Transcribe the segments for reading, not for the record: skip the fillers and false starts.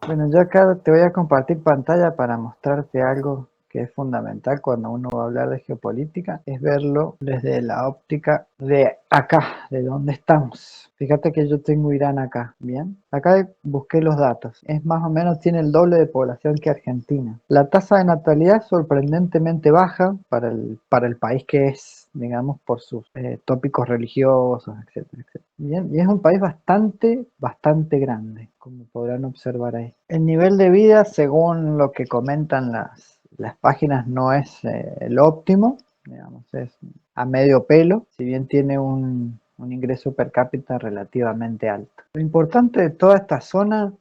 Bueno, yo acá te voy a compartir pantalla para mostrarte algo que es fundamental cuando uno va a hablar de geopolítica, es verlo desde la óptica de acá, de donde estamos. Fíjate que yo tengo Irán acá, ¿bien? Acá busqué los datos. Es más o menos, tiene el doble de población que Argentina. La tasa de natalidad es sorprendentemente baja para el país que es, digamos, por sus tópicos religiosos, etcétera, etcétera. Bien, y es un país bastante grande, como podrán observar ahí. El nivel de vida, según lo que comentan las páginas, no es el óptimo, digamos, es a medio pelo, si bien tiene un ingreso per cápita relativamente alto. Lo importante de toda esta zona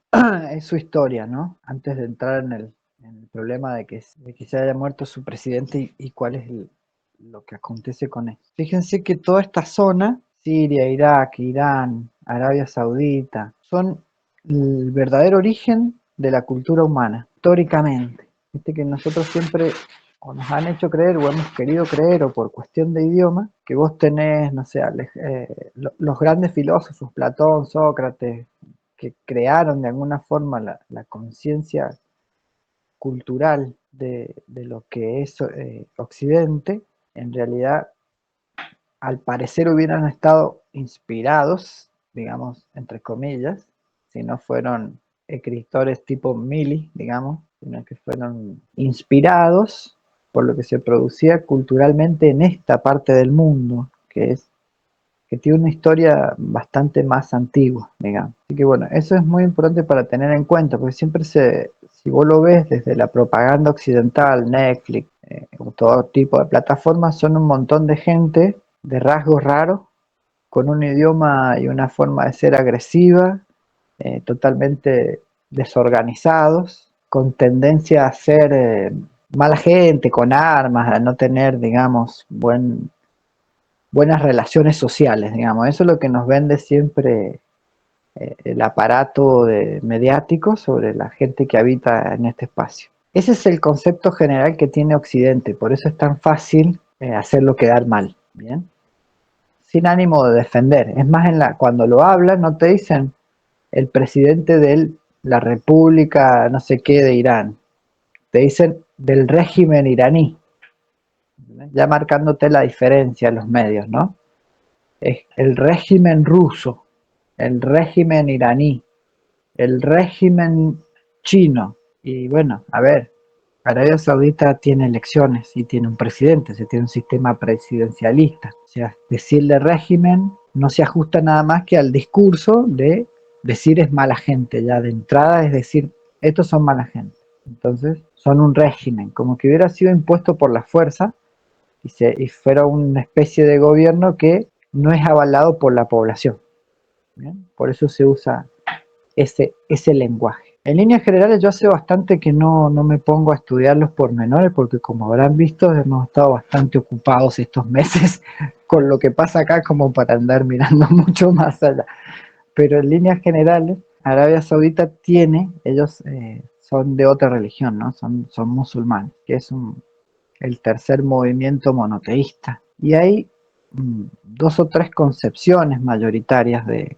es su historia, ¿no? Antes de entrar en el problema de que se haya muerto su presidente y cuál es lo que acontece con él. Fíjense que toda esta zona, Siria, Irak, Irán, Arabia Saudita, son el verdadero origen de la cultura humana, históricamente. Viste que nosotros siempre o nos han hecho creer o hemos querido creer o por cuestión de idioma que vos tenés, no sé, los grandes filósofos, Platón, Sócrates, que crearon de alguna forma la conciencia cultural de lo que es Occidente, en realidad al parecer hubieran estado inspirados, digamos, entre comillas, si no fueron escritores tipo Mili, digamos, sino que fueron inspirados por lo que se producía culturalmente en esta parte del mundo, que tiene una historia bastante más antigua, digamos. Así que bueno, eso es muy importante para tener en cuenta, porque siempre si vos lo ves desde la propaganda occidental, Netflix, o todo tipo de plataformas, son un montón de gente de rasgos raros, con un idioma y una forma de ser agresiva, totalmente desorganizados, con tendencia a ser mala gente, con armas, a no tener, digamos, buenas relaciones sociales, digamos. Eso es lo que nos vende siempre el aparato mediático sobre la gente que habita en este espacio. Ese es el concepto general que tiene Occidente, por eso es tan fácil hacerlo quedar mal, ¿bien? Sin ánimo de defender. Es más, cuando lo hablan no te dicen el presidente de la República no sé qué de Irán, te dicen del régimen iraní, ya marcándote la diferencia en los medios, ¿no? Es el régimen ruso, el régimen iraní, el régimen chino. Y bueno, a ver, Arabia Saudita tiene elecciones y tiene un presidente, se tiene un sistema presidencialista. O sea, decirle régimen no se ajusta nada más que al discurso de decir es mala gente, ya de entrada es decir, estos son mala gente. Entonces, son un régimen, como que hubiera sido impuesto por la fuerza y fuera una especie de gobierno que no es avalado por la población. ¿Bien? Por eso se usa ese lenguaje. En líneas generales yo hace bastante que no me pongo a estudiar los pormenores porque como habrán visto hemos estado bastante ocupados estos meses con lo que pasa acá como para andar mirando mucho más allá. Pero en líneas generales Arabia Saudita ellos son de otra religión, ¿no? Son musulmanes, que es el tercer movimiento monoteísta. Y hay dos o tres concepciones mayoritarias de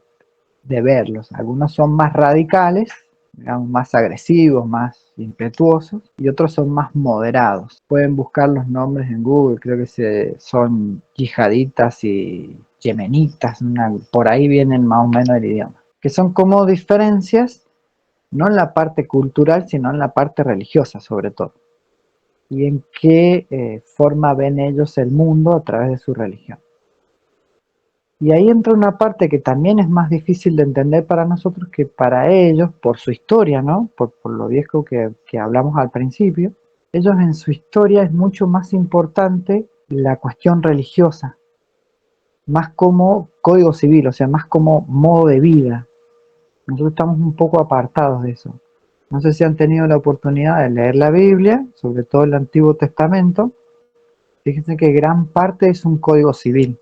verlos. Algunos son más radicales, digamos, más agresivos, más impetuosos, y otros son más moderados. Pueden buscar los nombres en Google, creo que son yihaditas y yemenitas, por ahí vienen más o menos el idioma, que son como diferencias, no en la parte cultural, sino en la parte religiosa sobre todo, y en qué forma ven ellos el mundo a través de su religión. Y ahí entra una parte que también es más difícil de entender para nosotros que para ellos, por su historia, ¿no? Por lo viejo que hablamos al principio, ellos en su historia es mucho más importante la cuestión religiosa, más como código civil, o sea, más como modo de vida. Nosotros estamos un poco apartados de eso. No sé si han tenido la oportunidad de leer la Biblia, sobre todo el Antiguo Testamento. Fíjense que gran parte es un código civil.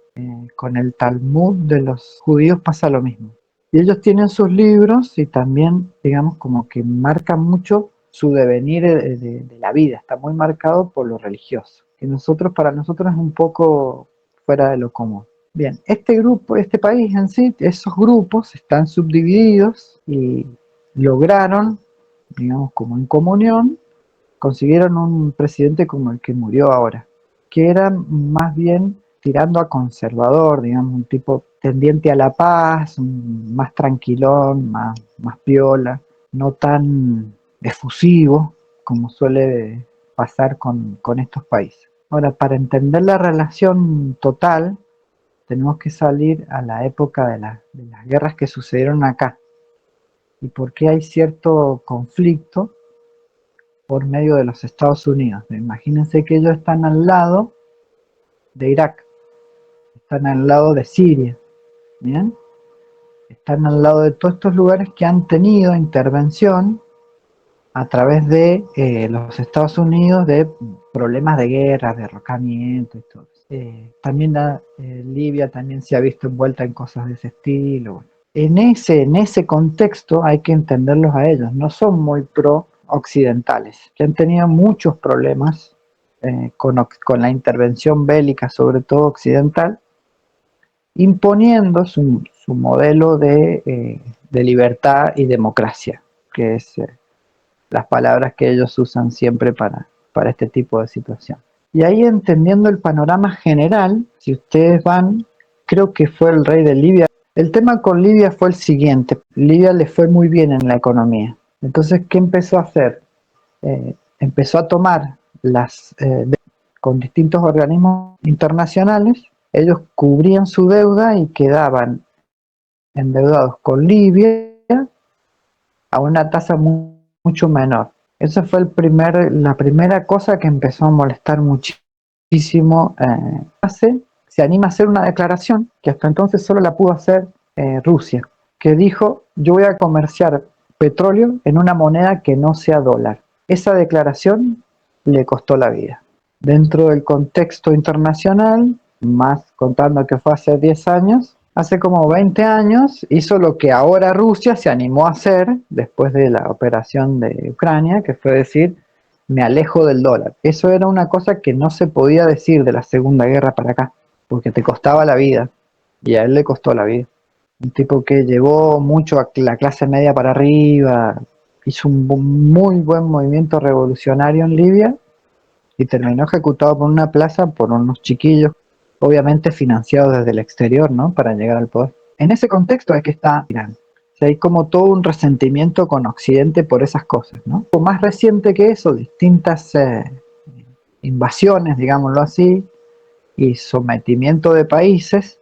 Con el Talmud de los judíos pasa lo mismo. Y ellos tienen sus libros y también, digamos, como que marcan mucho su devenir de la vida. Está muy marcado por lo religioso. Y para nosotros es un poco fuera de lo común. Bien, este grupo, este país en sí, esos grupos están subdivididos y lograron digamos, como en comunión, consiguieron un presidente como el que murió ahora, que era más bien tirando a conservador, digamos, un tipo tendiente a la paz, más tranquilón, más piola, no tan efusivo como suele pasar con estos países. Ahora, para entender la relación total, tenemos que salir a la época de las guerras que sucedieron acá y por qué hay cierto conflicto por medio de los Estados Unidos. Imagínense que ellos están al lado de Irak, están al lado de Siria, ¿bien? Están al lado de todos estos lugares que han tenido intervención a través de los Estados Unidos de problemas de guerra, derrocamiento y todo. También Libia también se ha visto envuelta en cosas de ese estilo. Bueno, en ese contexto hay que entenderlos a ellos. No son muy pro occidentales, que han tenido muchos problemas con la intervención bélica, sobre todo occidental, imponiendo su modelo de libertad y democracia, que es las palabras que ellos usan siempre para este tipo de situación. Y ahí, entendiendo el panorama general, si ustedes van, creo que fue el rey de Libia. El tema con Libia fue el siguiente: Libia le fue muy bien en la economía. Entonces, ¿qué empezó a hacer? Empezó a tomar con distintos organismos internacionales. Ellos cubrían su deuda y quedaban endeudados con Libia a una tasa mucho menor. Esa fue la primera cosa que empezó a molestar muchísimo. Se anima a hacer una declaración que hasta entonces solo la pudo hacer Rusia, que dijo: yo voy a comerciar petróleo en una moneda que no sea dólar. Esa declaración le costó la vida. Dentro del contexto internacional, más contando que fue hace 10 años, hace como 20 años hizo lo que ahora Rusia se animó a hacer después de la operación de Ucrania, que fue decir: me alejo del dólar. Eso era una cosa que no se podía decir de la Segunda Guerra para acá, porque te costaba la vida, y a él le costó la vida. Un tipo que llevó mucho a la clase media para arriba, hizo un muy buen movimiento revolucionario en Libia y terminó ejecutado por una plaza por unos chiquillos, obviamente financiados desde el exterior, ¿no? Para llegar al poder. En ese contexto es que está Irán. O sea, hay como todo un resentimiento con Occidente por esas cosas, ¿no? O más reciente que eso, distintas invasiones, digámoslo así, y sometimiento de países.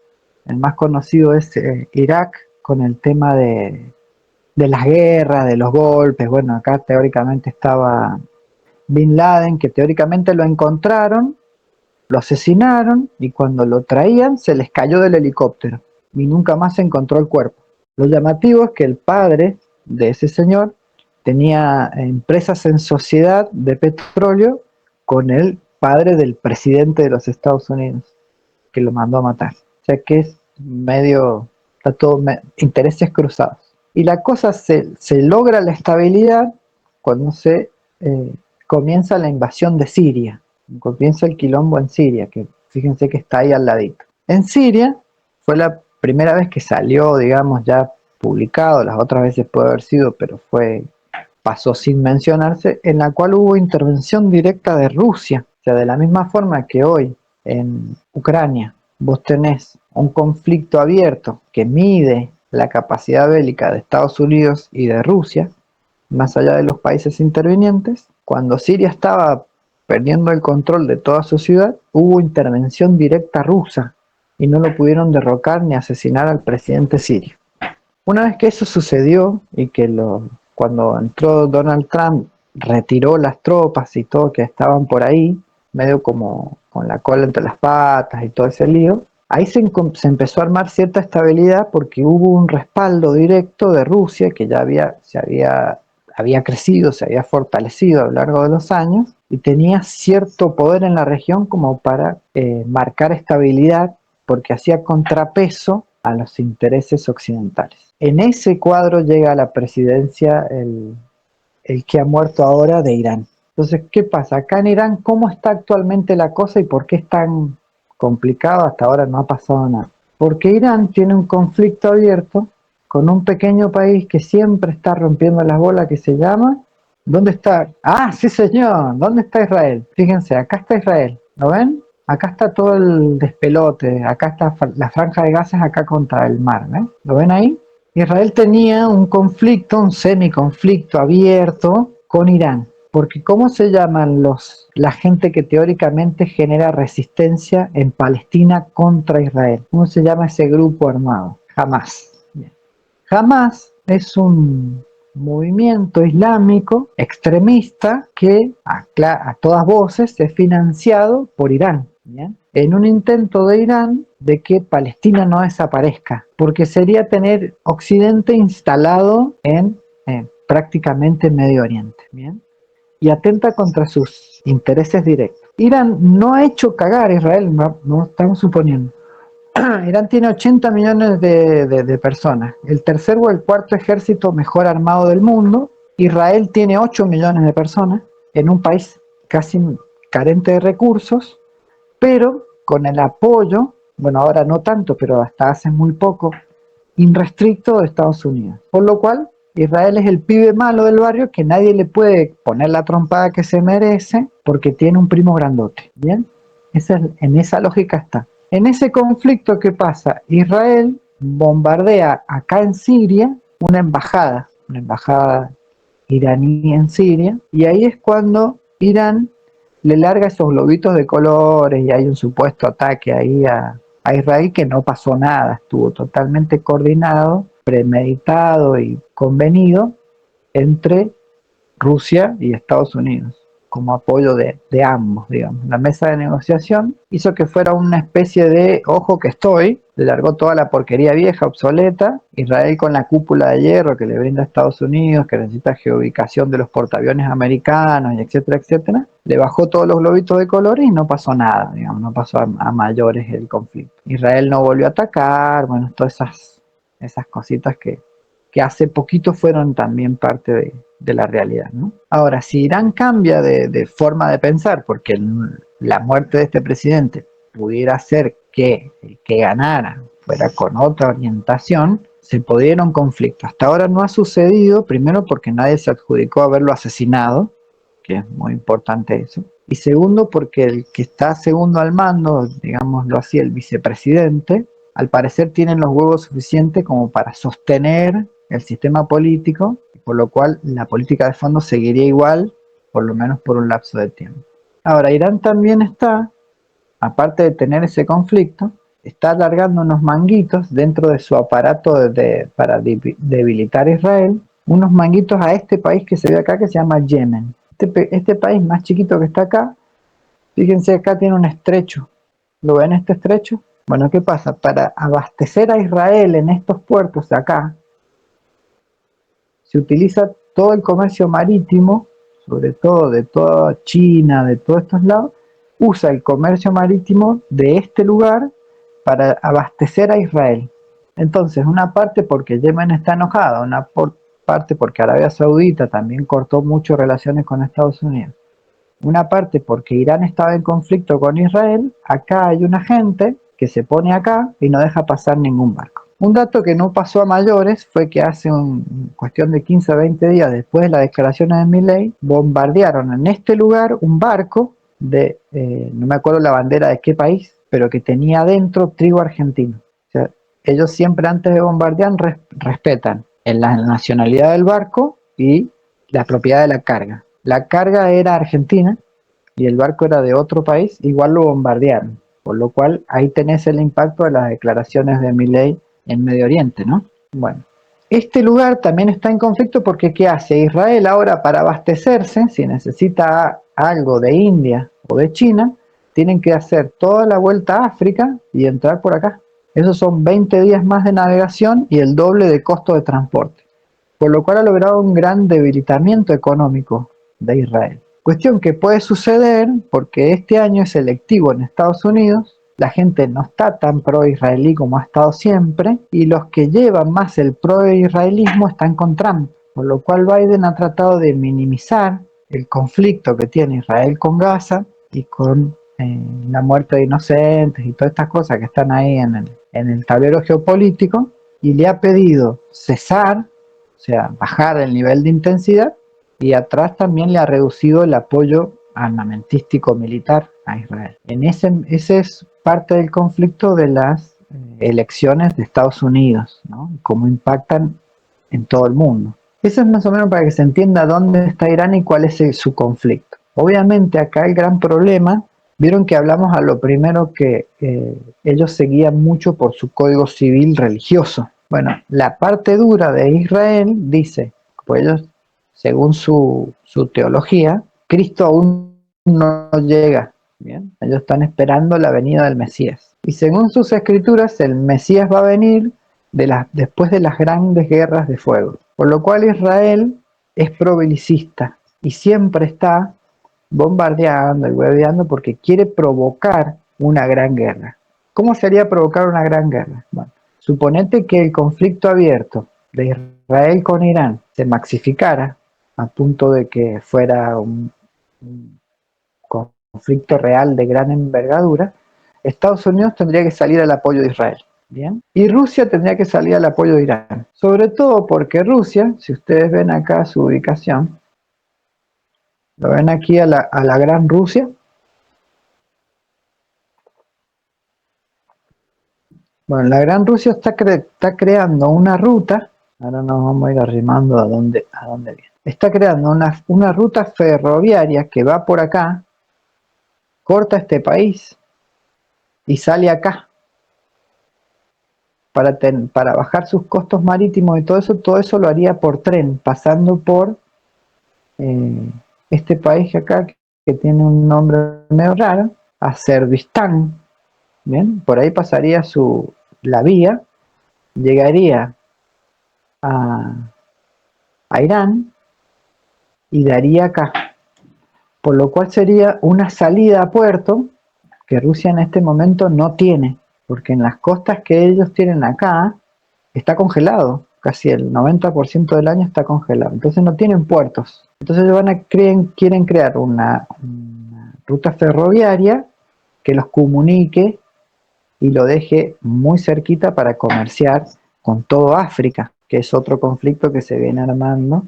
El más conocido es Irak, con el tema de las guerras, de los golpes. Bueno, acá teóricamente estaba Bin Laden, que teóricamente lo encontraron, lo asesinaron y cuando lo traían se les cayó del helicóptero y nunca más se encontró el cuerpo. Lo llamativo es que el padre de ese señor tenía empresas en sociedad de petróleo con el padre del presidente de los Estados Unidos, que lo mandó a matar. O sea que es medio, está todo intereses cruzados. Y la cosa se logra la estabilidad cuando se comienza la invasión de Siria, comienza el quilombo en Siria, que fíjense que está ahí al ladito. En Siria fue la primera vez que salió, digamos, ya publicado, las otras veces puede haber sido, pero pasó sin mencionarse, en la cual hubo intervención directa de Rusia. O sea, de la misma forma que hoy en Ucrania vos tenés un conflicto abierto que mide la capacidad bélica de Estados Unidos y de Rusia, más allá de los países intervinientes, cuando Siria estaba perdiendo el control de toda su ciudad, hubo intervención directa rusa y no lo pudieron derrocar ni asesinar al presidente sirio. Una vez que eso sucedió y que cuando entró Donald Trump retiró las tropas y todo que estaban por ahí, medio como con la cola entre las patas y todo ese lío, ahí se empezó a armar cierta estabilidad porque hubo un respaldo directo de Rusia que ya había crecido, se había fortalecido a lo largo de los años y tenía cierto poder en la región como para marcar estabilidad porque hacía contrapeso a los intereses occidentales. En ese cuadro llega a la presidencia el que ha muerto ahora de Irán. Entonces, ¿qué pasa? Acá en Irán, ¿cómo está actualmente la cosa y por qué es tan complicado? Hasta ahora no ha pasado nada. Porque Irán tiene un conflicto abierto con un pequeño país que siempre está rompiendo las bolas, que se llama ¿Dónde está? Ah, sí señor, ¿dónde está Israel? Fíjense, acá está Israel, ¿lo ven? Acá está todo el despelote, acá está la franja de Gaza, acá contra el mar, ¿ven? ¿Lo ven ahí? Israel tenía un conflicto, un semiconflicto abierto con Irán, porque ¿cómo se llaman la gente que teóricamente genera resistencia en Palestina contra Israel? ¿Cómo se llama ese grupo armado? Hamás. Bien. Hamás es un movimiento islámico extremista que a todas voces es financiado por Irán, ¿bien? En un intento de Irán de que Palestina no desaparezca, porque sería tener Occidente instalado en prácticamente Medio Oriente, ¿bien? Y atenta contra sus intereses directos. Irán no ha hecho cagar a Israel, no estamos suponiendo. Irán tiene 80 millones de personas, el tercer o el cuarto ejército mejor armado del mundo. Israel tiene 8 millones de personas en un país casi carente de recursos, pero con el apoyo, bueno, ahora no tanto, pero hasta hace muy poco, irrestricto de Estados Unidos. Por lo cual, Israel es el pibe malo del barrio que nadie le puede poner la trompada que se merece porque tiene un primo grandote. ¿Bien? En esa lógica está. En ese conflicto, ¿qué pasa? Israel bombardea acá en Siria una embajada iraní en Siria, y ahí es cuando Irán le larga esos globitos de colores y hay un supuesto ataque ahí a Israel que no pasó nada, estuvo totalmente coordinado, premeditado y convenido entre Rusia y Estados Unidos, como apoyo de ambos, digamos. La mesa de negociación hizo que fuera una especie de ojo que estoy, le largó toda la porquería vieja, obsoleta, Israel con la cúpula de hierro que le brinda a Estados Unidos, que necesita geoubicación de los portaaviones americanos, y etcétera, etcétera, le bajó todos los globitos de colores y no pasó nada, digamos, no pasó a mayores el conflicto. Israel no volvió a atacar, bueno, todas esas cositas que hace poquito fueron también parte de la realidad, ¿no? Ahora, si Irán cambia de forma de pensar, porque la muerte de este presidente pudiera hacer que el que ganara fuera con otra orientación, se podría ir a un conflicto. Hasta ahora no ha sucedido, primero porque nadie se adjudicó haberlo asesinado, que es muy importante eso, y segundo porque el que está segundo al mando, digámoslo así, el vicepresidente, al parecer tienen los huevos suficientes como para sostener el sistema político, por lo cual la política de fondo seguiría igual, por lo menos por un lapso de tiempo. Ahora, Irán también está, aparte de tener ese conflicto, está alargando unos manguitos dentro de su aparato para debilitar a Israel, unos manguitos a este país que se ve acá que se llama Yemen. Este país más chiquito que está acá, fíjense, acá tiene un estrecho. ¿Lo ven este estrecho? Bueno, ¿qué pasa? Para abastecer a Israel en estos puertos de acá, se utiliza todo el comercio marítimo, sobre todo de toda China, de todos estos lados, usa el comercio marítimo de este lugar para abastecer a Israel. Entonces, una parte porque Yemen está enojada, una parte porque Arabia Saudita también cortó mucho relaciones con Estados Unidos, una parte porque Irán estaba en conflicto con Israel, acá hay una gente que se pone acá y no deja pasar ningún barco. Un dato que no pasó a mayores fue que hace cuestión de 15 a 20 días después de las declaraciones de Milei, bombardearon en este lugar un barco no me acuerdo la bandera de qué país, pero que tenía adentro trigo argentino. O sea, ellos siempre antes de bombardear respetan en la nacionalidad del barco y la propiedad de la carga. La carga era argentina y el barco era de otro país, igual lo bombardearon. Por lo cual ahí tenés el impacto de las declaraciones de Milei en Medio Oriente, ¿no? Bueno, este lugar también está en conflicto porque ¿qué hace Israel ahora para abastecerse? Si necesita algo de India o de China, tienen que hacer toda la vuelta a África y entrar por acá. Esos son 20 días más de navegación y el doble de costo de transporte, por lo cual ha logrado un gran debilitamiento económico de Israel. Cuestión que puede suceder porque este año es electivo en Estados Unidos, la gente no está tan pro-israelí como ha estado siempre, y los que llevan más el pro-israelismo están con Trump, por lo cual Biden ha tratado de minimizar el conflicto que tiene Israel con Gaza y con la muerte de inocentes y todas estas cosas que están ahí en el tablero geopolítico, y le ha pedido cesar, o sea, bajar el nivel de intensidad y atrás también le ha reducido el apoyo armamentístico militar a Israel. Ese es parte del conflicto de las elecciones de Estados Unidos, ¿no? Cómo impactan en todo el mundo. Eso es más o menos para que se entienda dónde está Irán y cuál es su conflicto. Obviamente acá el gran problema, vieron que hablamos a lo primero que ellos seguían mucho por su código civil religioso. Bueno, la parte dura de Israel dice, pues ellos, según su teología, Cristo aún no llega. ¿Bien? Ellos están esperando la venida del Mesías. Y según sus escrituras, el Mesías va a venir después de las grandes guerras de fuego. Por lo cual Israel es probelicista y siempre está bombardeando y hueveando porque quiere provocar una gran guerra. ¿Cómo sería provocar una gran guerra? Bueno, suponete que el conflicto abierto de Israel con Irán se maxificara a punto de que fuera un conflicto real de gran envergadura. Estados Unidos tendría que salir al apoyo de Israel. Bien. Y Rusia tendría que salir al apoyo de Irán. Sobre todo porque Rusia, si ustedes ven acá su ubicación, lo ven aquí a la Gran Rusia. Bueno, la Gran Rusia está creando una ruta, ahora nos vamos a ir arrimando a dónde viene. Está creando una ruta ferroviaria que va por acá, corta este país y sale acá. Para bajar sus costos marítimos y todo eso lo haría por tren, pasando por este país acá que tiene un nombre medio raro, Azerbaiyán. Bien, por ahí pasaría la vía, llegaría a Irán y daría acá, por lo cual sería una salida a puerto que Rusia en este momento no tiene, porque en las costas que ellos tienen acá está congelado, casi el 90% del año está congelado, entonces no tienen puertos. Entonces quieren crear una ruta ferroviaria que los comunique y lo deje muy cerquita para comerciar con todo África, que es otro conflicto que se viene armando,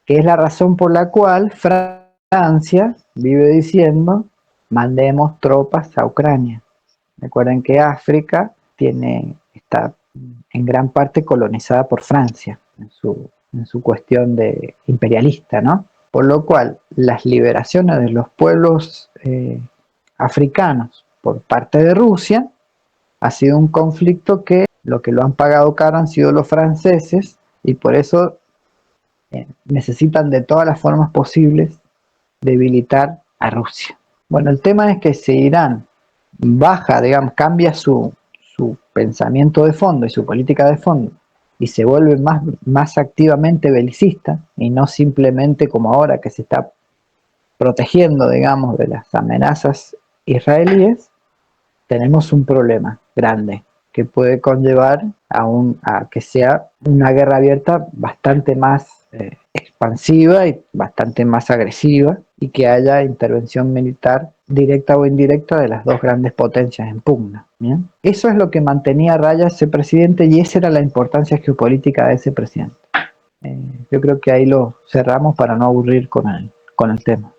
que es la razón por la cual Francia vive diciendo mandemos tropas a Ucrania. Recuerden que África está en gran parte colonizada por Francia en su cuestión de imperialista, ¿no? Por lo cual las liberaciones de los pueblos africanos por parte de Rusia ha sido un conflicto que lo han pagado caro han sido los franceses y por eso necesitan de todas las formas posibles debilitar a Rusia. Bueno, el tema es que si Irán baja, digamos, cambia su pensamiento de fondo y su política de fondo y se vuelve más activamente belicista y no simplemente como ahora que se está protegiendo, digamos, de las amenazas israelíes, tenemos un problema grande que puede conllevar a que sea una guerra abierta bastante más expansiva y bastante más agresiva y que haya intervención militar directa o indirecta de las dos grandes potencias en pugna. ¿Bien? Eso es lo que mantenía a raya ese presidente y esa era la importancia geopolítica de ese presidente. Yo creo que ahí lo cerramos para no aburrir con el tema.